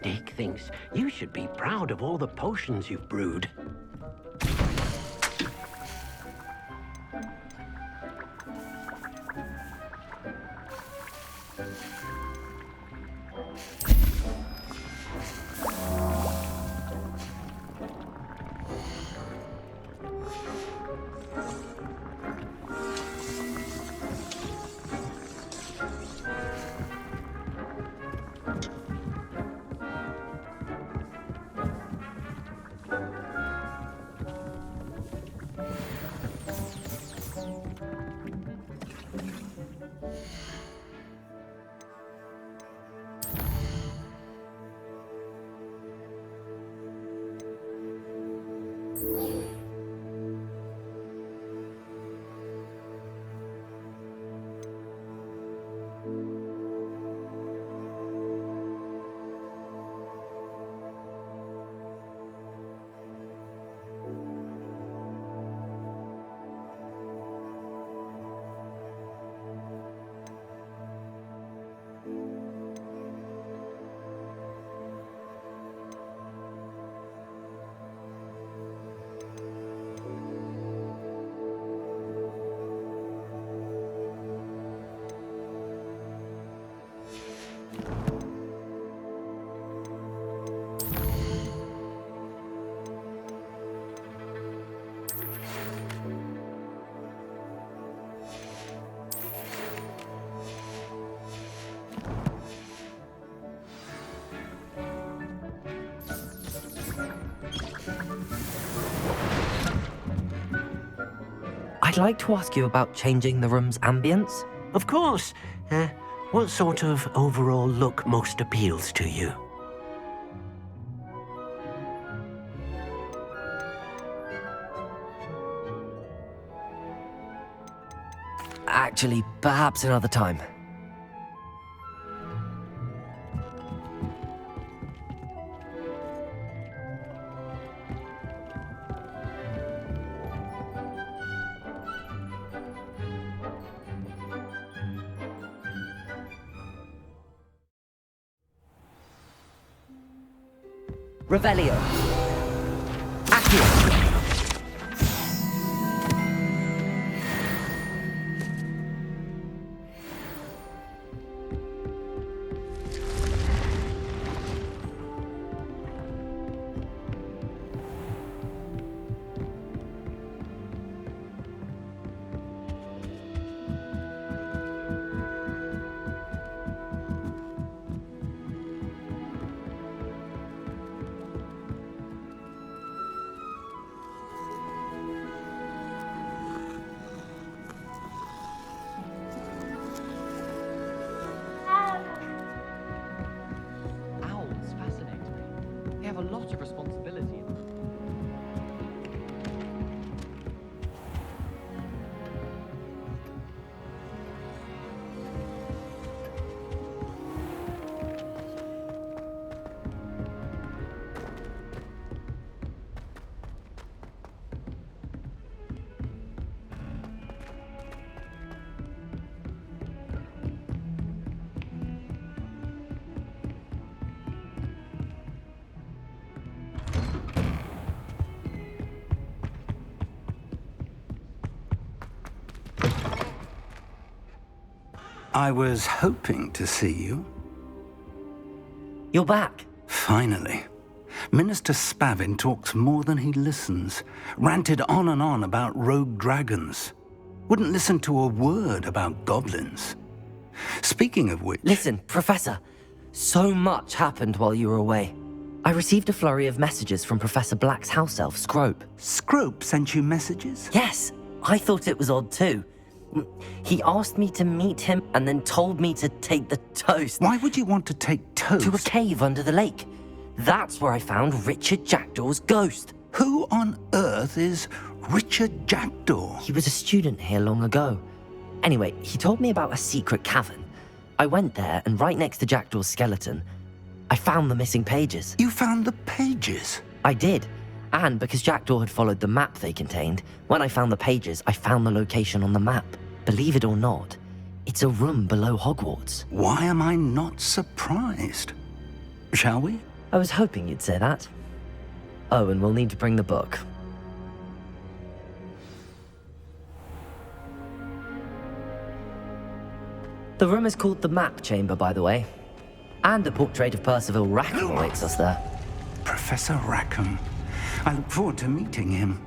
Dick thinks you should be proud of all the potions you've brewed. I'd like to ask you about changing the room's ambience. Of course. What sort of overall look most appeals to you? Actually, perhaps another time. Revelio. Accio. I was hoping to see you. You're back. Finally. Minister Spavin talks more than he listens. Ranted on and on about rogue dragons. Wouldn't listen to a word about goblins. Speaking of which... Listen, Professor. So much happened while you were away. I received a flurry of messages from Professor Black's house elf, Scrope. Scrope sent you messages? Yes. I thought it was odd too. He asked me to meet him and then told me to take the toast. Why would you want to take toast? To a cave under the lake. That's where I found Richard Jackdaw's ghost. Who on earth is Richard Jackdaw? He was a student here long ago. Anyway, he told me about a secret cavern. I went there, and right next to Jackdaw's skeleton, I found the missing pages. You found the pages? I did. And because Jackdaw had followed the map they contained, when I found the pages, I found the location on the map. Believe it or not, it's a room below Hogwarts. Why am I not surprised? Shall we? I was hoping you'd say that. Oh, and we'll need to bring the book. The room is called the Map Chamber, by the way. And a portrait of Percival Rackham awaits us there. Professor Rackham. I look forward to meeting him.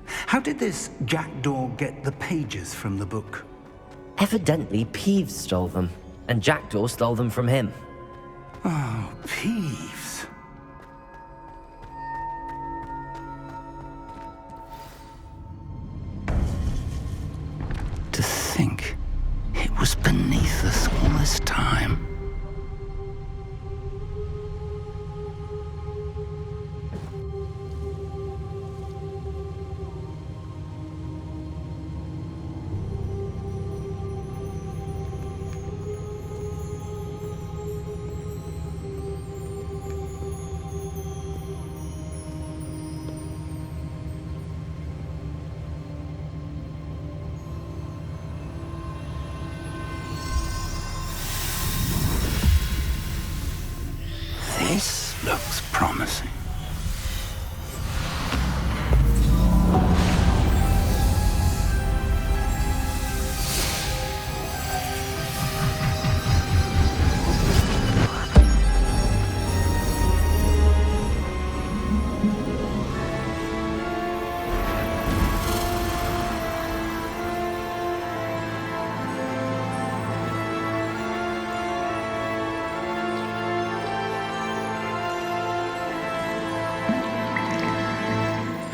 How did this jackdaw get the pages from the book? Evidently, Peeves stole them, and Jackdaw stole them from him. Oh, Peeves. To think it was beneath us all this time. This looks promising.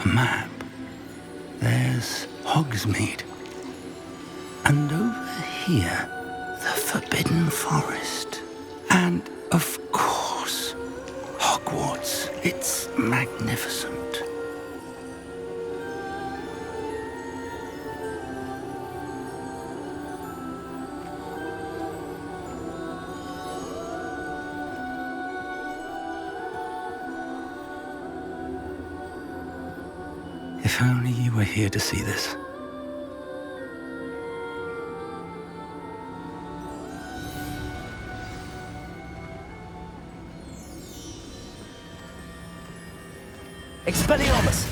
A map. There's Hogsmeade. And over here, the Forbidden Forest. And, of course, Hogwarts. It's magnificent. If only you were here to see this. Expelliarmus!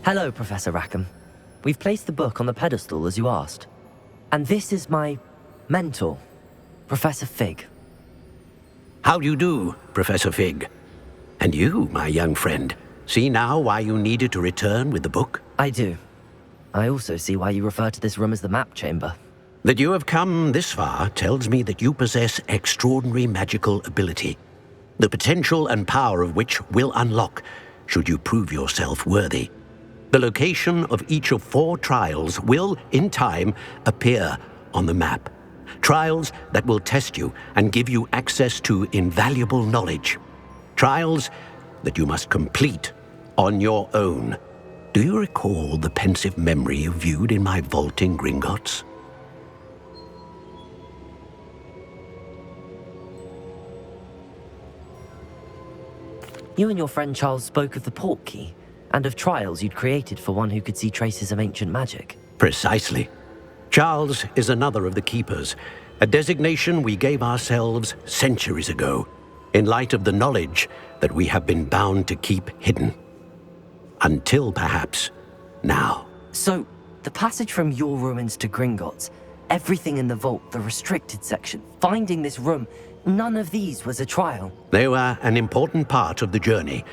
Hello, Professor Rackham. We've placed the book on the pedestal as you asked. And this is my mentor, Professor Fig. How do you do, Professor Fig? And you, my young friend, see now why you needed to return with the book? I do. I also see why you refer to this room as the Map Chamber. That you have come this far tells me that you possess extraordinary magical ability, the potential and power of which will unlock should you prove yourself worthy. The location of each of 4 trials will, in time, appear on the map. Trials that will test you and give you access to invaluable knowledge. Trials that you must complete on your own. Do you recall the pensive memory you viewed in my vault in Gringotts? You and your friend Charles spoke of the portkey, and of trials you'd created for one who could see traces of ancient magic. Precisely. Charles is another of the Keepers, a designation we gave ourselves centuries ago, in light of the knowledge that we have been bound to keep hidden. Until, perhaps, now. So, the passage from your ruins to Gringotts, everything in the vault, the restricted section, finding this room, none of these was a trial. They were an important part of the journey,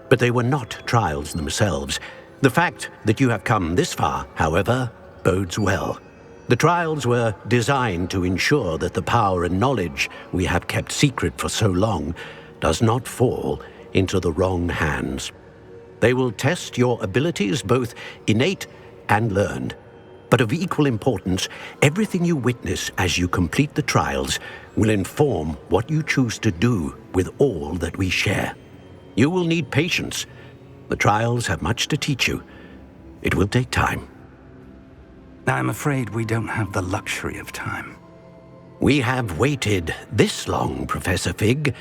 but they were not trials themselves. The fact that you have come this far, however, bodes well. The trials were designed to ensure that the power and knowledge we have kept secret for so long does not fall into the wrong hands. They will test your abilities, both innate and learned. But of equal importance, everything you witness as you complete the trials will inform what you choose to do with all that we share. You will need patience. The trials have much to teach you. It will take time. I'm afraid we don't have the luxury of time. We have waited this long, Professor Fig.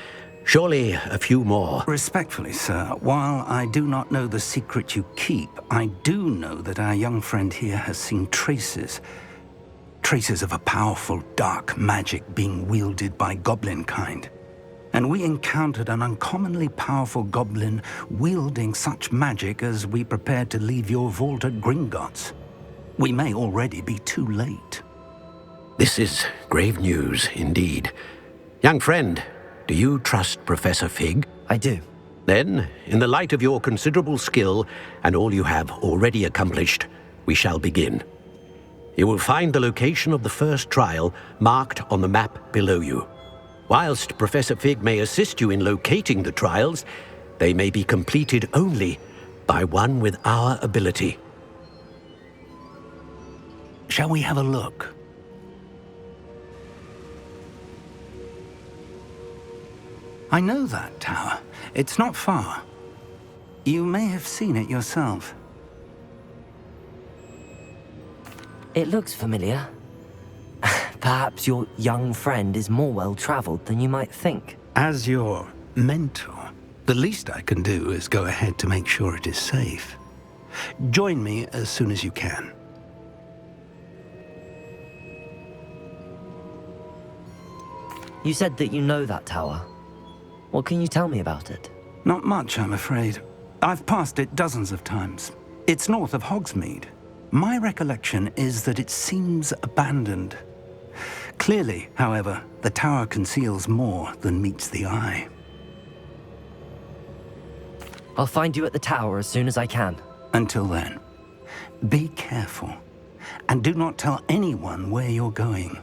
Surely a few more. Respectfully, sir, while I do not know the secret you keep, I do know that our young friend here has seen traces traces of a powerful dark magic being wielded by goblin kind. And we encountered an uncommonly powerful goblin wielding such magic as we prepared to leave your vault at Gringotts. We may already be too late. This is grave news indeed. Young friend, do you trust Professor Fig? I do. Then, in the light of your considerable skill and all you have already accomplished, we shall begin. You will find the location of the first trial marked on the map below you. Whilst Professor Fig may assist you in locating the trials, they may be completed only by one with our ability. Shall we have a look? I know that tower. It's not far. You may have seen it yourself. It looks familiar. Perhaps your young friend is more well-traveled than you might think. As your mentor, the least I can do is go ahead to make sure it is safe. Join me as soon as you can. You said that you know that tower. What can you tell me about it? Not much, I'm afraid. I've passed it dozens of times. It's north of Hogsmeade. My recollection is that it seems abandoned. Clearly, however, the tower conceals more than meets the eye. I'll find you at the tower as soon as I can. Until then, be careful, and do not tell anyone where you're going.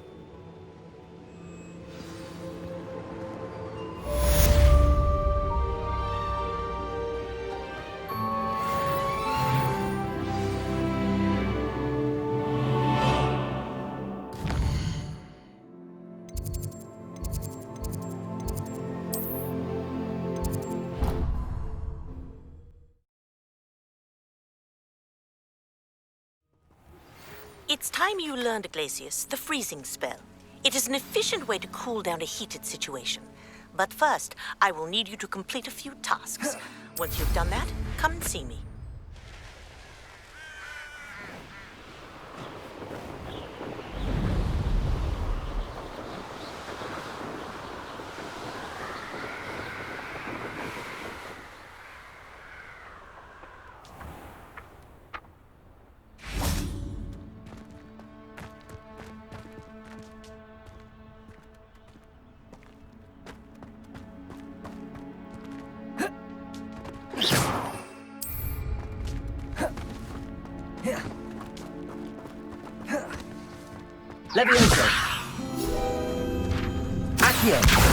It's time you learned, Glacius, the freezing spell. It is an efficient way to cool down a heated situation. But first, I will need you to complete a few tasks. Once you've done that, come and see me. Levioso! Accio!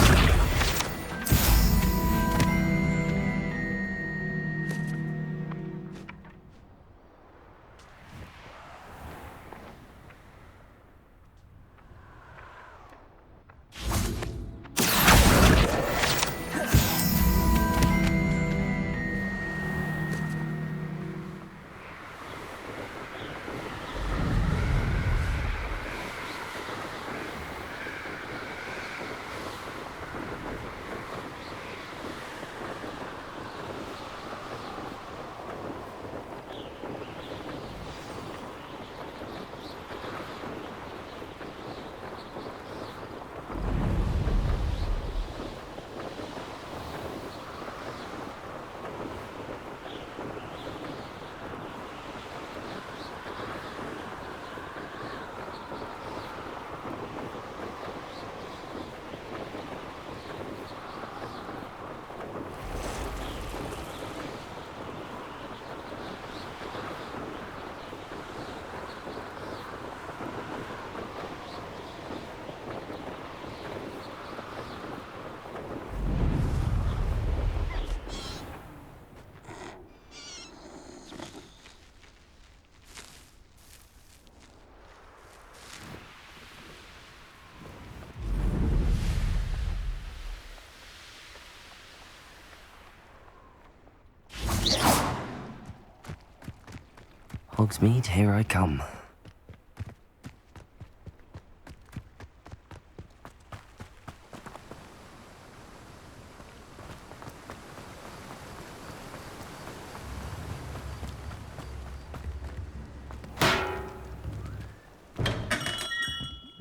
Hogsmeade, here I come.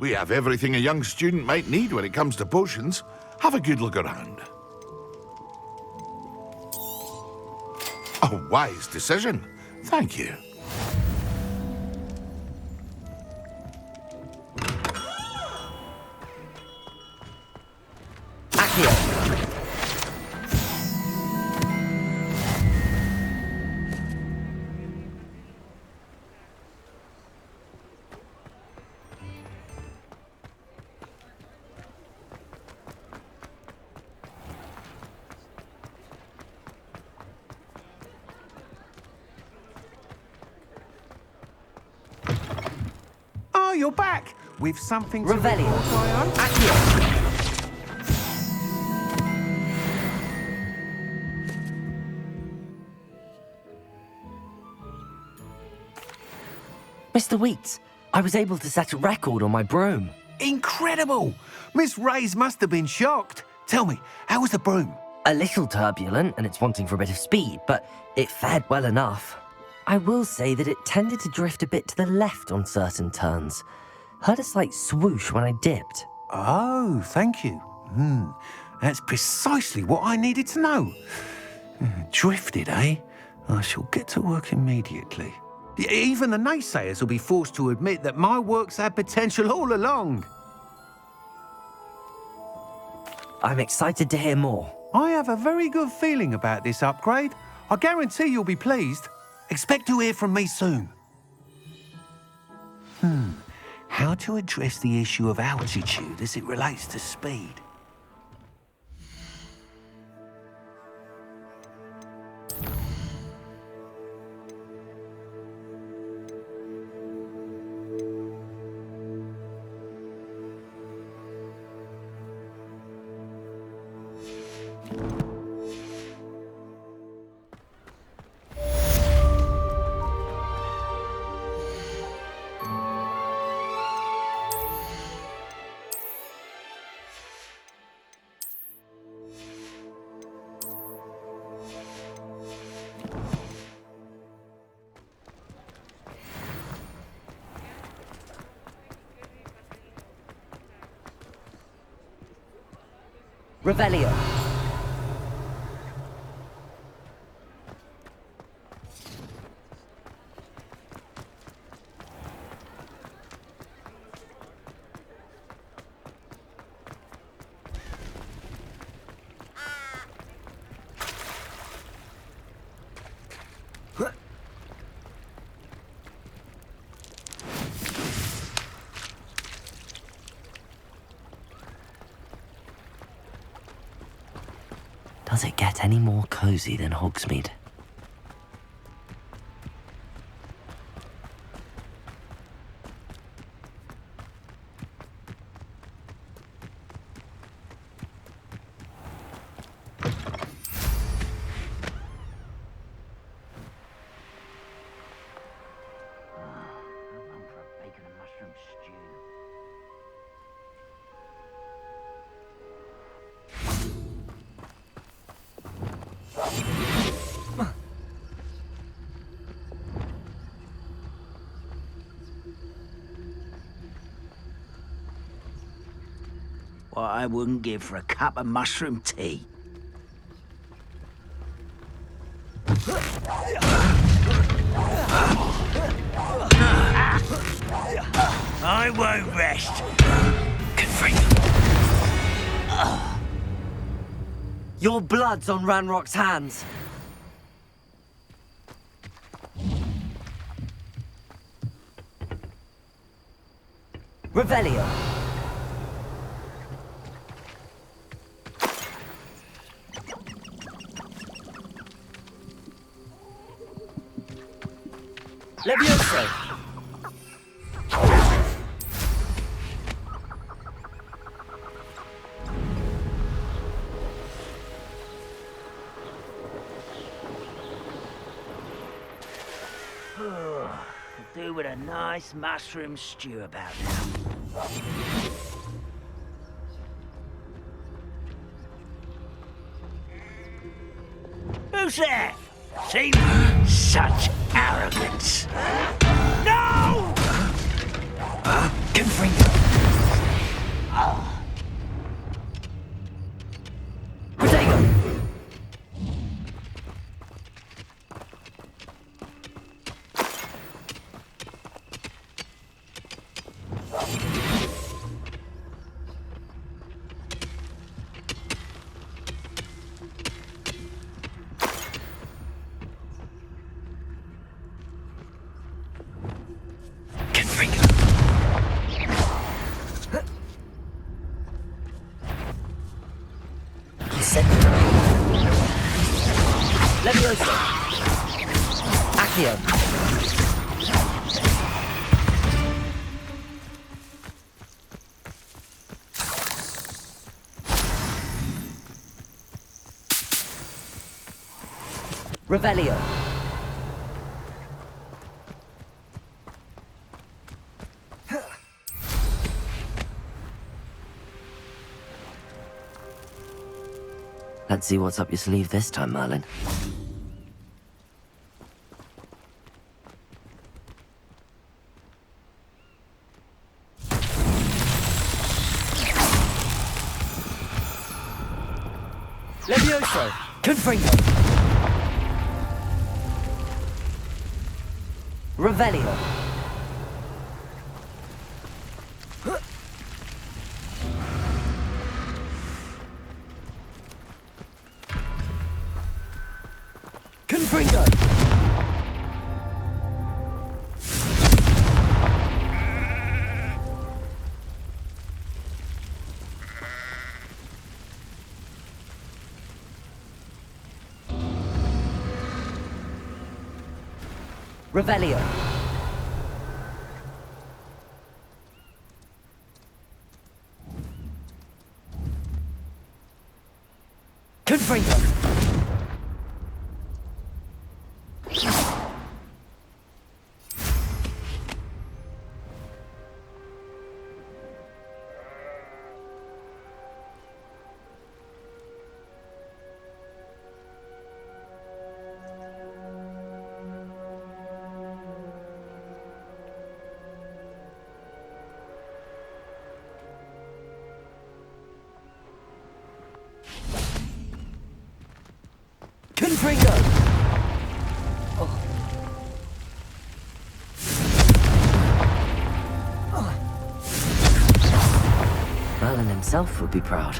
We have everything a young student might need when it comes to potions. Have a good look around. A wise decision. Thank you. Accio. Oh, you're back! With something to Revelio. report, I hope? Accio. Mr. Wheats, I was able to set a record on my broom. Incredible! Miss Reyes must have been shocked. Tell me, how was the broom? A little turbulent, and it's wanting for a bit of speed, but it fared well enough. I will say that it tended to drift a bit to the left on certain turns. Heard a slight swoosh when I dipped. Oh, thank you. That's precisely what I needed to know. Drifted, eh? I shall get to work immediately. Even the naysayers will be forced to admit that my work's had potential all along. I'm excited to hear more. I have a very good feeling about this upgrade. I guarantee you'll be pleased. Expect to hear from me soon. How to address the issue of altitude as it relates to speed? Revelio. Does it get any more cozy than Hogsmeade? What I wouldn't give for a cup of mushroom tea. I won't rest. Confringo. Your blood's on Ranrock's hands. Revelio. Levioso. Do with a nice mushroom stew about now. Who's there? See? Such arrogance. No! Confringo. Accio. Revelio. Let's see what's up your sleeve this time, Merlin. Levioso! Confringo! Revelio! Confringo! Revelio. Confringo. Confringo! Merlin himself would be proud.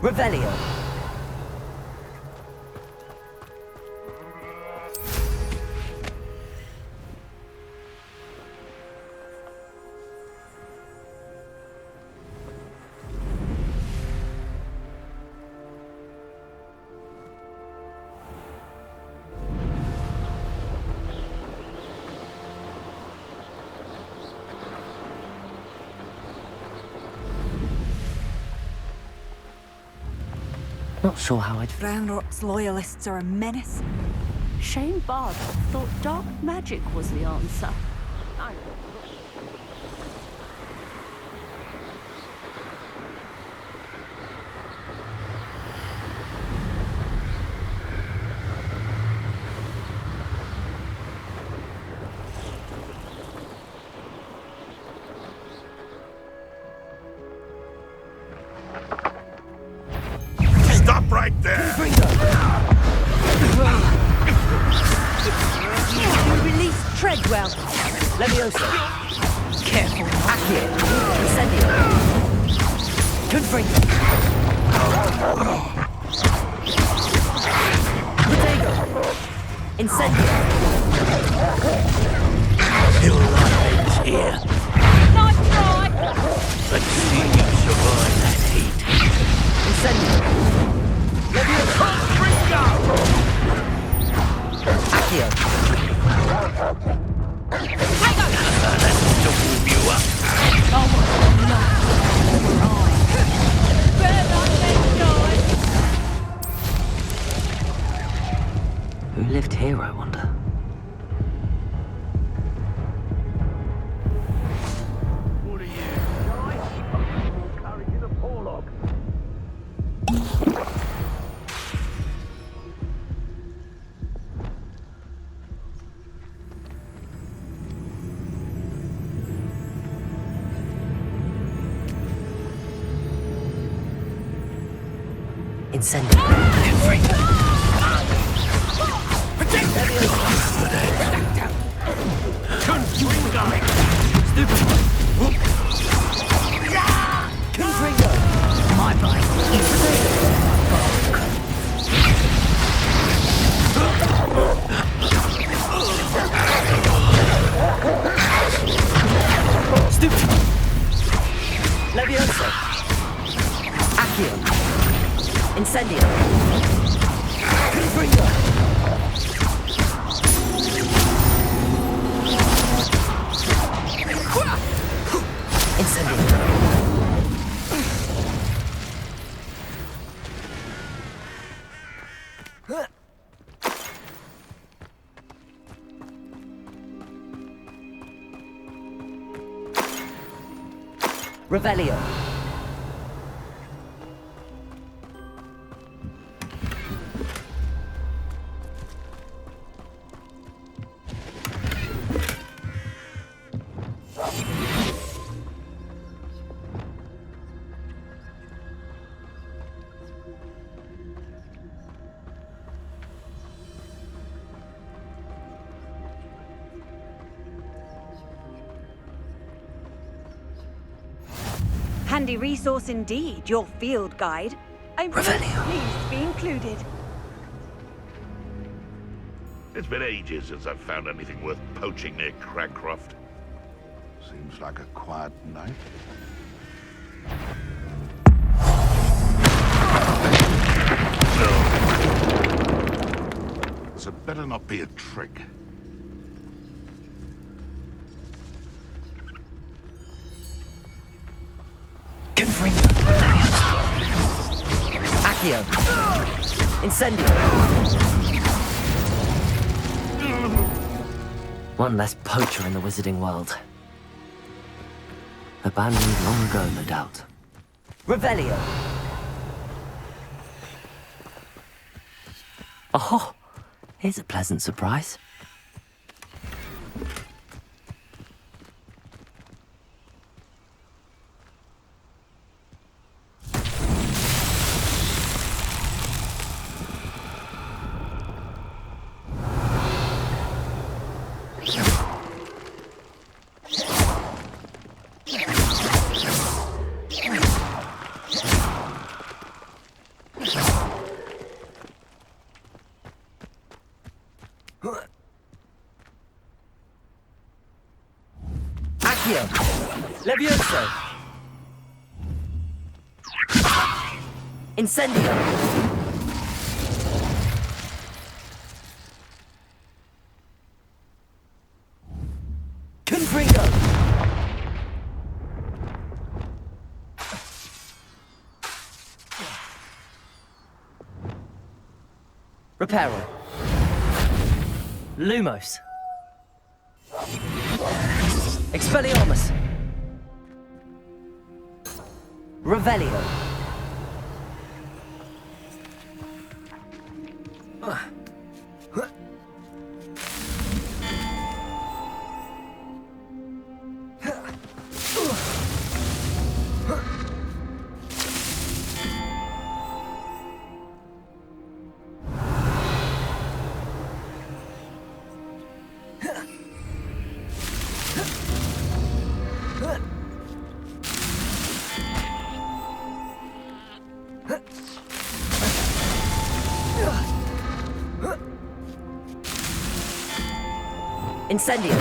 Revelio. Not sure how I'd... Brownrot's loyalists are a menace. Shane Bard thought dark magic was the answer. Stop right there! Release Treadwell. Levioso. Careful. Accio. Incendio. Confringo. Protego. Incendio. Your lives here. Nice try. Let's see you survive that heat. Incendio. Levioso. Accio. That's to warm you up. Who lived here, I wonder? What are you, guys? Courage in a porlog. Incendio. Confringo. Stupefy. Confringo. My bike. Protego. Levioso. Accio. Incendio. Confringo. Incendio. Revelio. Handy resource indeed, your field guide. I'm really Revelio. pleased to be included. It's been ages since I've found anything worth poaching near Cragcroft. Seems like a quiet night. This had better not be a trick. Confringo. Accio. Incendio. One less poacher in the wizarding world. Abandoned long ago, no doubt. Revelio. Oh, here's a pleasant surprise. Accio. Levioso. Incendio. Confringo. Reparo. Lumos. Expelliarmus. Revelio. Incendio.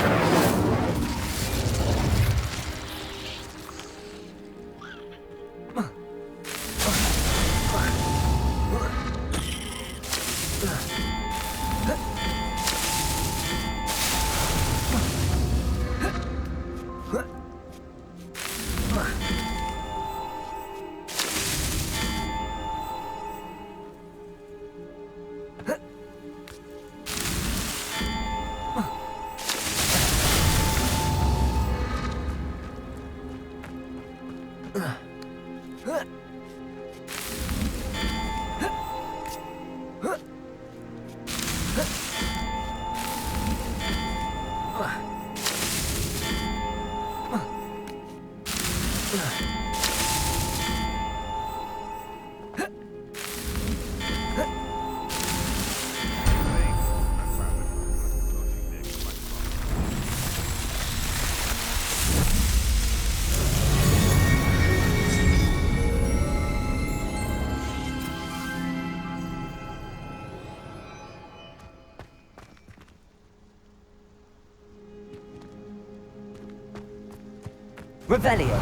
Revelio.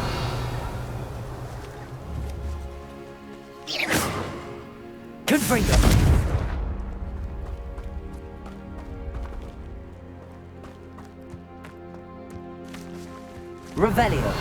Confringo! Revelio!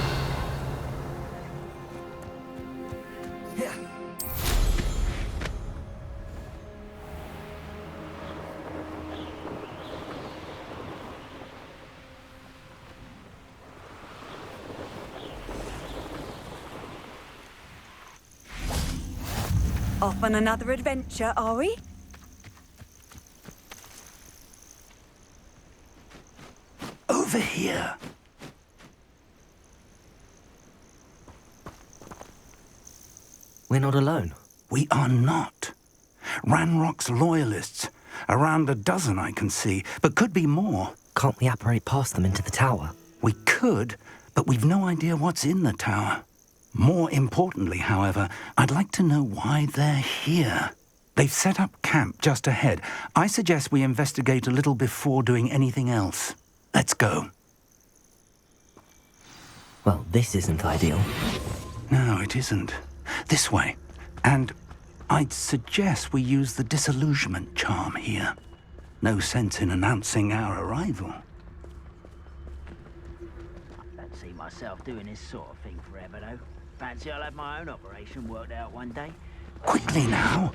Off on another adventure, are we? Over here. We're not alone. We are not. Ranrock's loyalists. Around a dozen I can see, but could be more. Can't we apparate past them into the tower? We could, but we've no idea what's in the tower. More importantly, however, I'd like to know why they're here. They've set up camp just ahead. I suggest we investigate a little before doing anything else. Let's go. Well, this isn't ideal. No, it isn't. This way. And I'd suggest we use the Disillusionment Charm here. No sense in announcing our arrival. I don't see myself doing this sort of thing forever, though. Fancy I'll have my own operation worked out one day. Quickly now.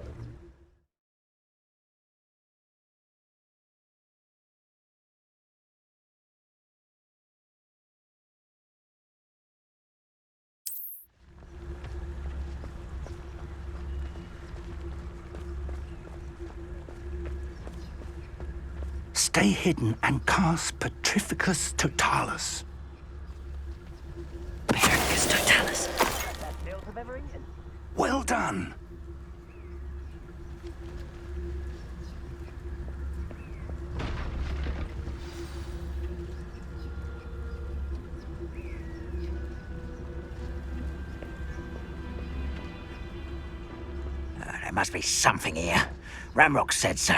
Stay hidden and cast Pretificus Totalus. Pretificus Totalus. That built I've ever eaten. Well done. There must be something here. Ramrock said so.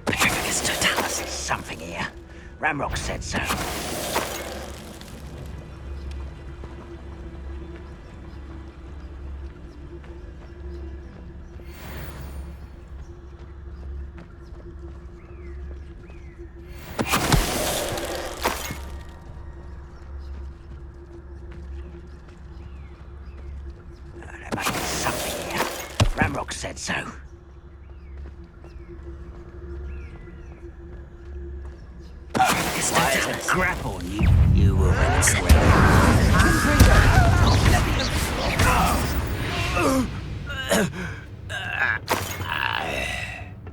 Pretificus Totalus. There's something here. Ramrock said so. There must be something here. Ramrock said so. Why is a grapple on you? You will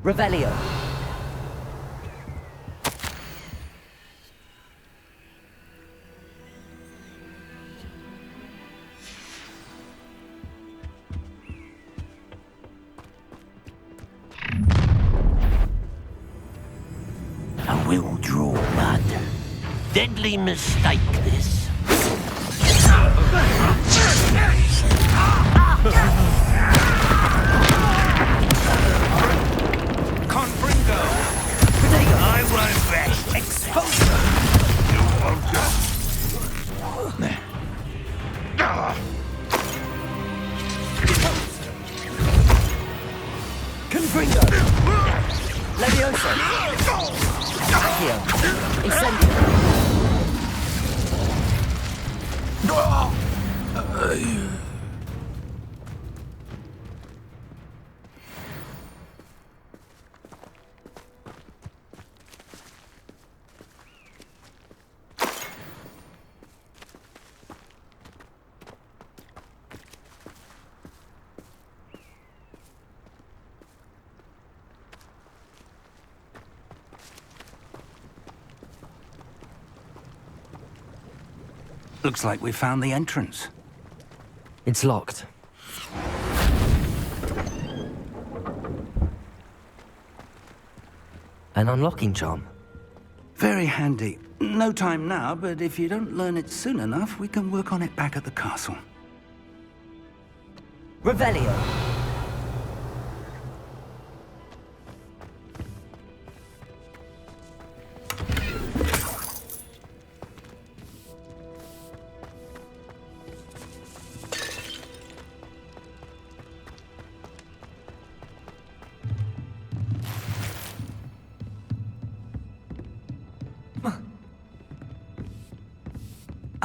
Revelio. I will draw blood. Deadly mistake, this. Confringo! Protego. I won't rest. Exposure. Confringo. Levioso. Accio. Incendio. Looks like we found the entrance. It's locked. An unlocking charm. Very handy. No time now, but if you don't learn it soon enough, we can work on it back at the castle. Revelio.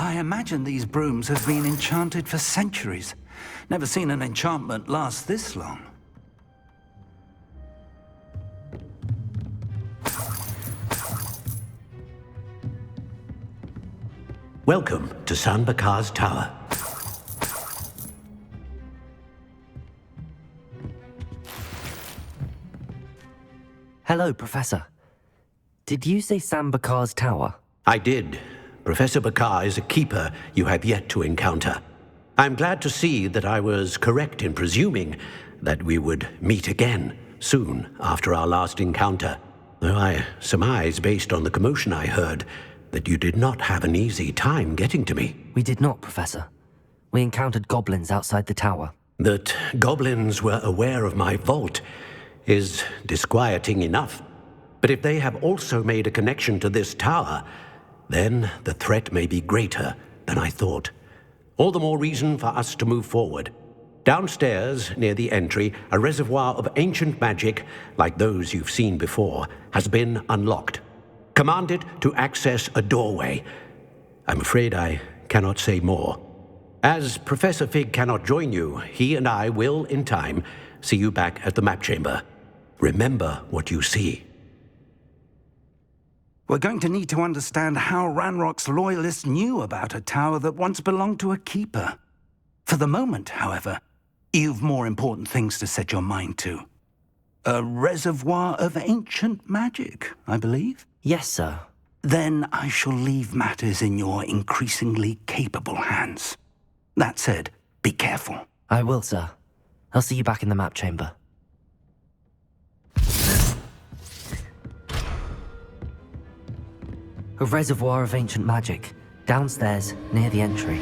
I imagine these brooms have been enchanted for centuries. Never seen an enchantment last this long. Welcome to San Bakar's Tower. Hello, Professor. Did you say Sam Bakar's tower? I did. Professor Bakar is a keeper you have yet to encounter. I'm glad to see that I was correct in presuming that we would meet again soon after our last encounter, though I surmise, based on the commotion I heard, that you did not have an easy time getting to me. We did not, Professor. We encountered goblins outside the tower. That goblins were aware of my vault is disquieting enough. But if they have also made a connection to this tower, then the threat may be greater than I thought. All the more reason for us to move forward. Downstairs, near the entry, a reservoir of ancient magic, like those you've seen before, has been unlocked. Command it to access a doorway. I'm afraid I cannot say more. As Professor Fig cannot join you, he and I will, in time, see you back at the map chamber. Remember what you see. We're going to need to understand how Ranrock's loyalists knew about a tower that once belonged to a keeper. For the moment, however, you've more important things to set your mind to. A reservoir of ancient magic, I believe? Yes, sir. Then I shall leave matters in your increasingly capable hands. That said, be careful. I will, sir. I'll see you back in the map chamber. A reservoir of ancient magic, downstairs, near the entry.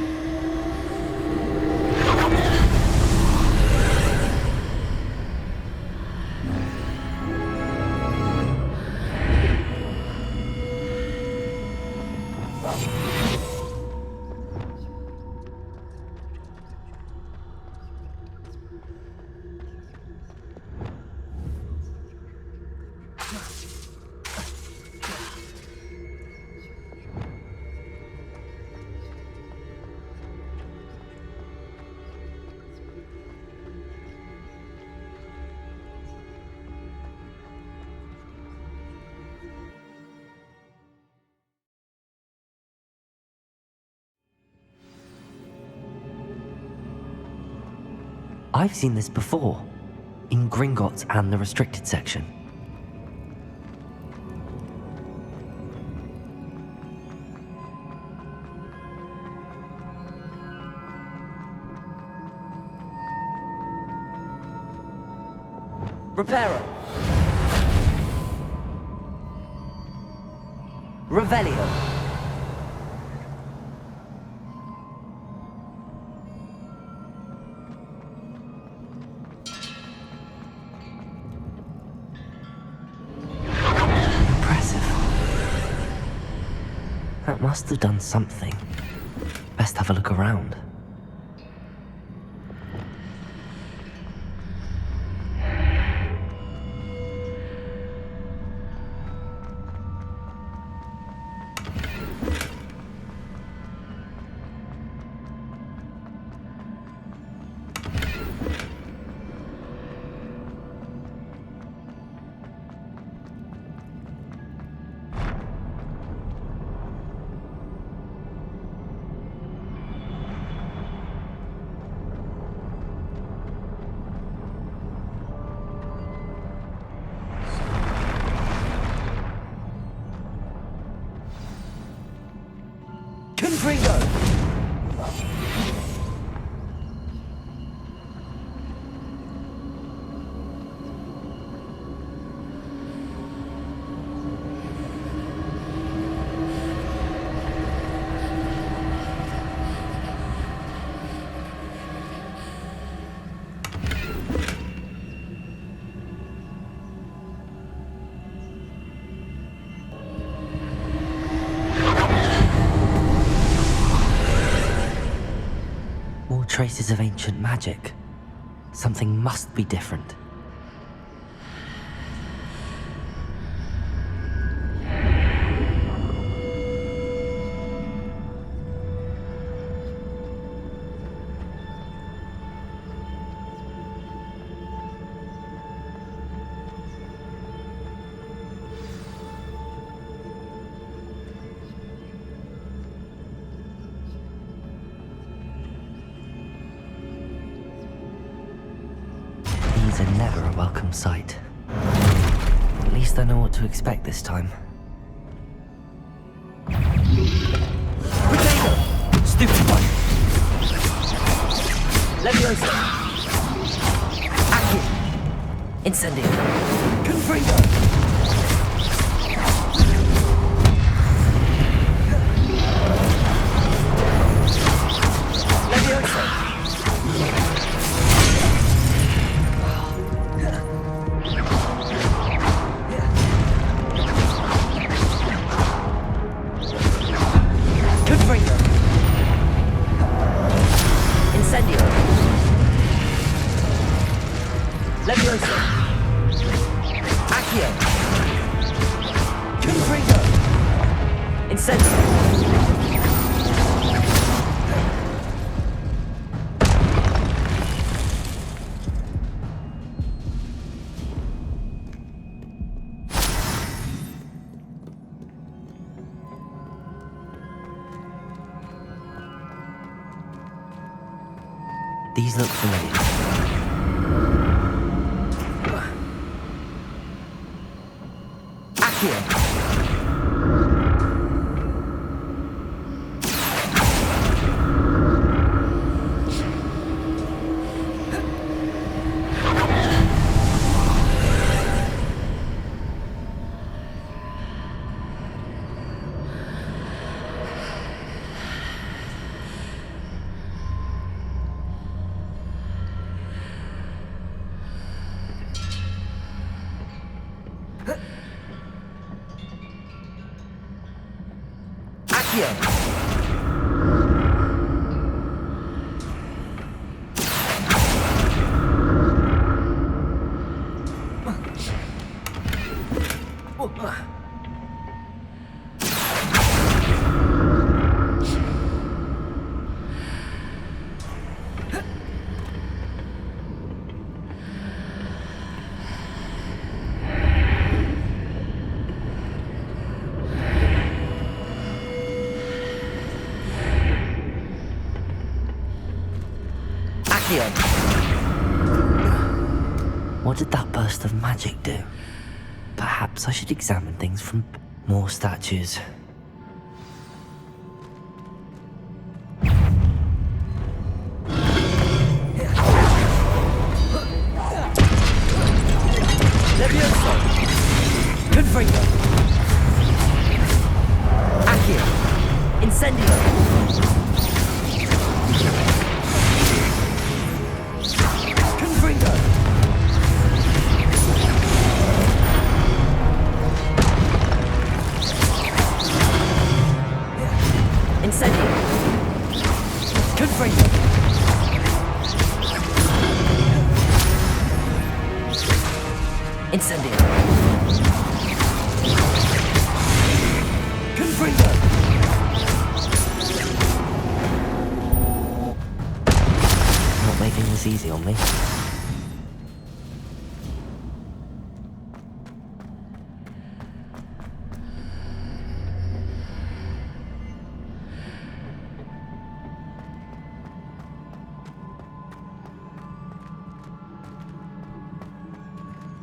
I've seen this before, in Gringotts and the restricted section. Reparo. Revelio. That must have done something. Best have a look around. Confringo! Traces of ancient magic. Something must be different. Enemies are never a welcome sight. At least I know what to expect this time. Protego! Stupefy! Levioso! Accio! Incendio! Confringo! Levioso! Confringo! Incendio! Levioso! Accio! Confringo! Incendio! These look familiar. Accio! Accio! What did that burst of magic do? Perhaps I should examine things from more statues. Levioso! Confringo! Accio! Incendio! Confringo! Incendio! Confringo! Incendio! Confringo! Not making this easy on me.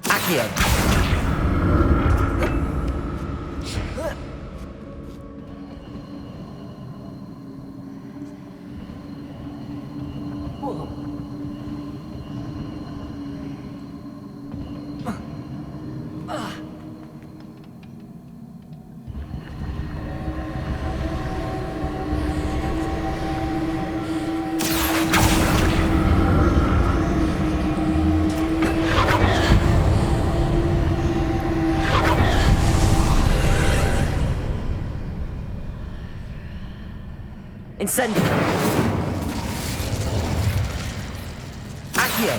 Accio! Incendio! Accio!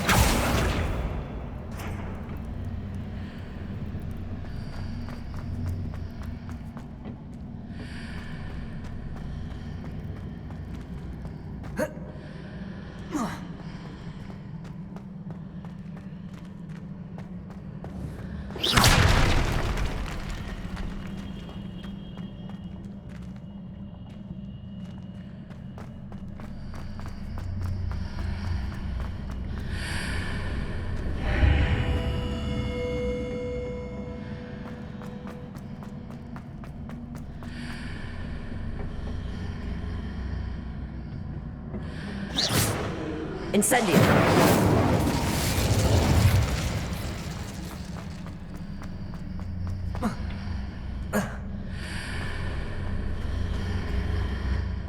Incendio!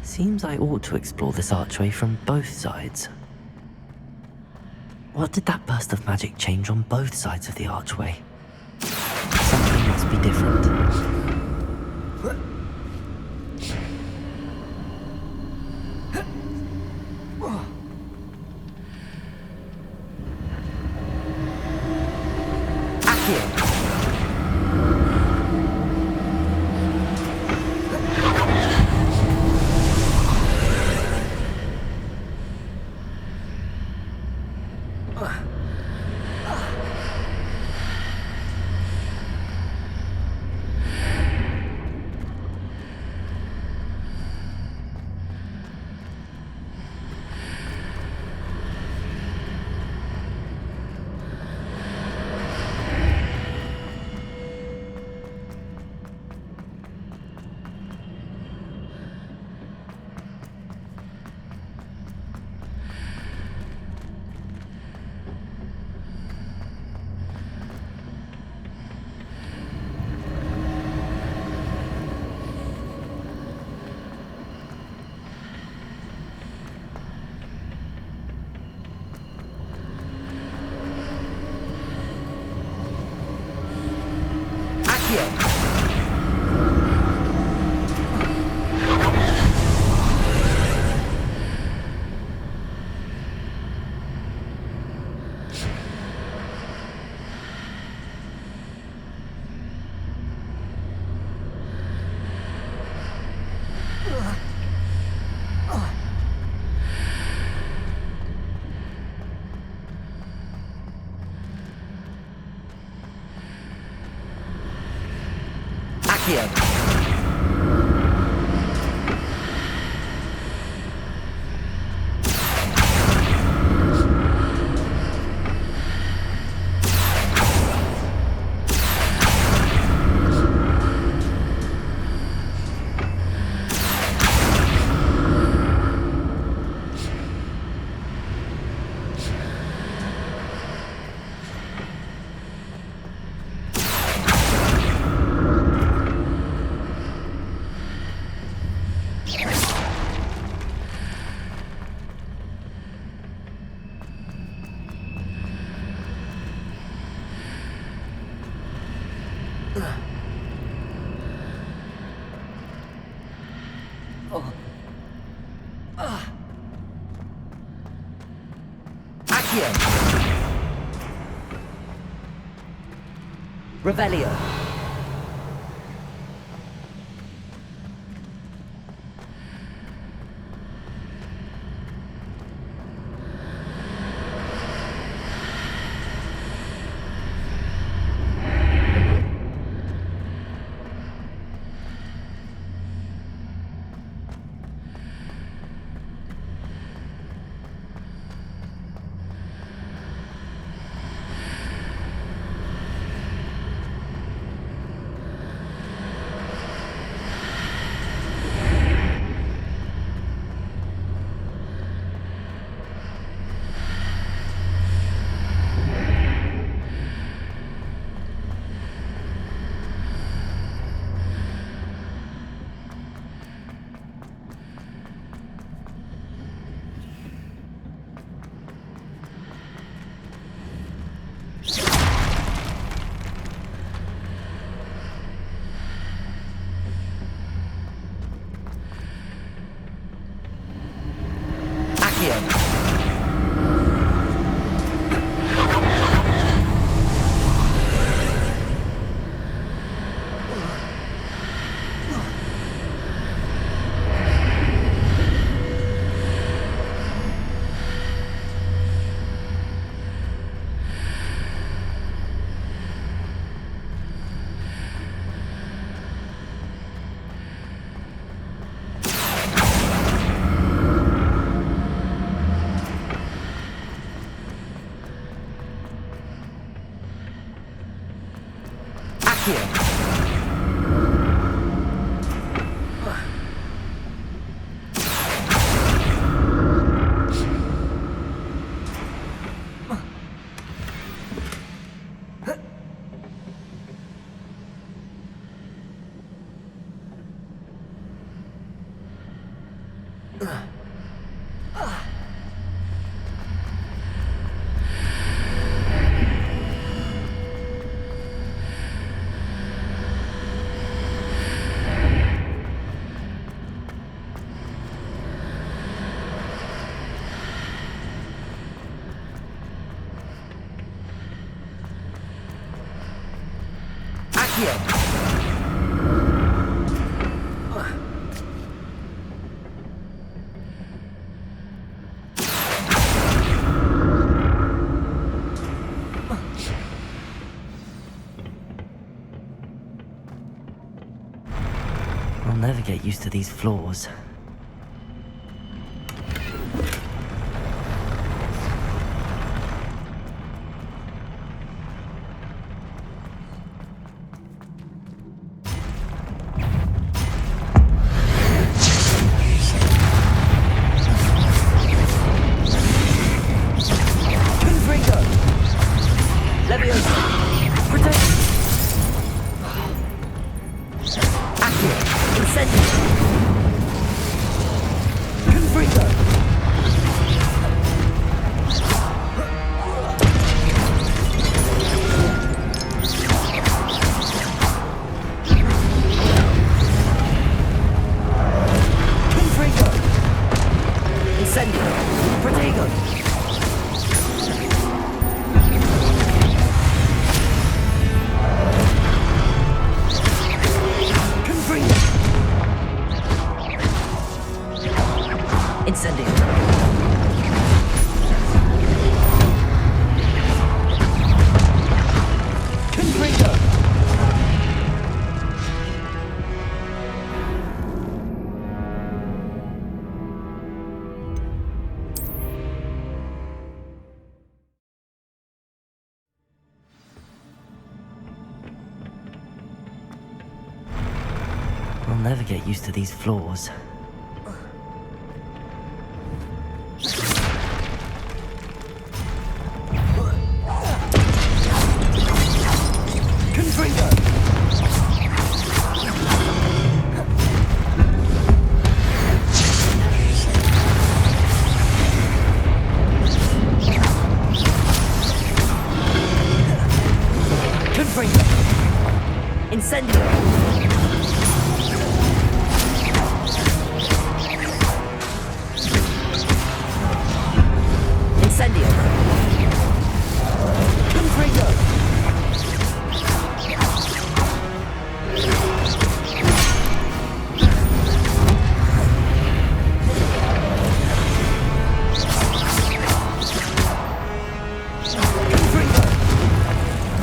Seems I ought to explore this archway from both sides. What did that burst of magic change on both sides of the archway? Something must be different. Accio! Accio! Accio! Revelio! Accio. I'll never get used to these floors. Confringo! Levioso! Protego! Accio! Incendio! Confringo! Confringo! Incendio! Protego! Confringo! Incendio! Confringo! I'll never get used to these floors. Confringo! Confringo! Incendio! Incendio! Confringo! Confringo!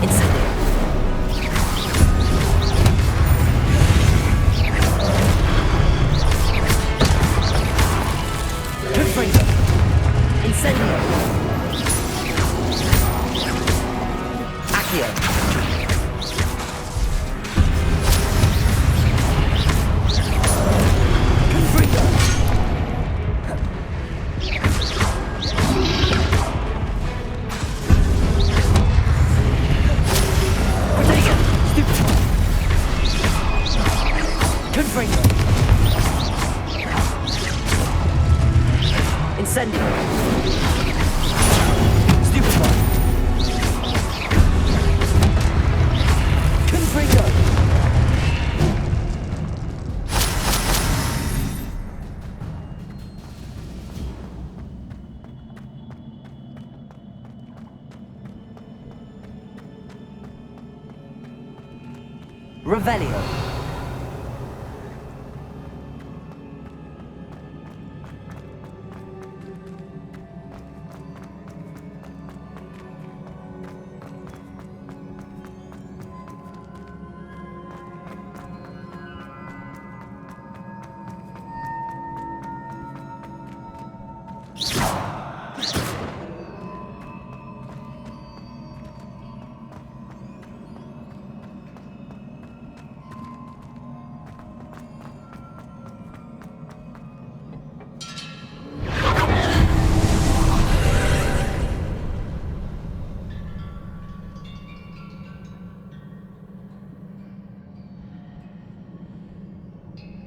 Incendio! Confringo! Incendio! Accio! Confringo! Protego! Stupefy! Confringo! Incendio! Stupefy! Confringo! Revelio!